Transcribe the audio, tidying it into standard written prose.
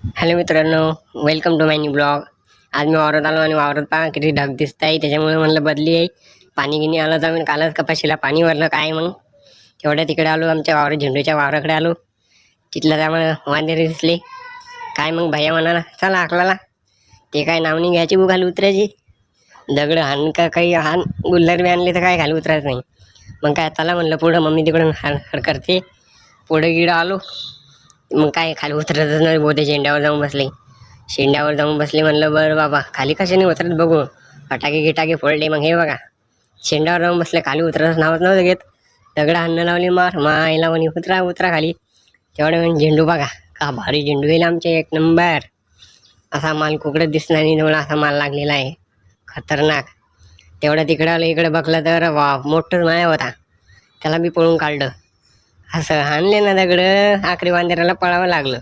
Hello मित्रांनो, welcome to my new blog. आज मी वावरात आलो आणि वावरात पहा किती ढग दिसत आहे. त्याच्यामुळे म्हणलं बदली आहे. पाणी गिनी आलं तर मी कालच कपाशीला पाणी भरलं काय मग तेवढ्या तिकडे आलो, आमच्या वावरात झेंडूच्या वावराकडे आलो. तिथलं त्यामुळे वांदेरे दिसले. काय मग भैया म्हणाला चला अकलाला. ते काय नाव नाही घ्यायची खाली उतरायची. दगड हाण का काही हाण गुल्लर बी आणले तर काय खाली उतरायचं नाही. मग काय चला म्हणलं पुढं, मम्मी तिकडून हाड करते. पुढं गिडं आलो. मग काय खाली उतरतच नाही, बोते शेंड्यावर जाऊन बसले म्हणलं बरं बाबा खाली कशाने उतरत बघू. फटाके गिटाके फोडले. मग हे बघा शेंड्यावर जाऊन बसले, खाली उतरत नावच नव्हतं घेत. दगड हाणं लावली मायला म्हणे उतरा उतरा खाली. तेवढं म्हणजे झेंडू बघा का भारी झेंडू येईल आमचे, एक नंबर. असा माल कुकडं दिसला नाही तेवढा असा माल लागलेला आहे, खतरनाक. तेवढं तिकडं आलं, इकडं बघलं तर वा मोठंच माया होता. त्याला बी पळून काढलं. असं हाणले ना दगड, आखरी वांदेराला पळावं लागलं.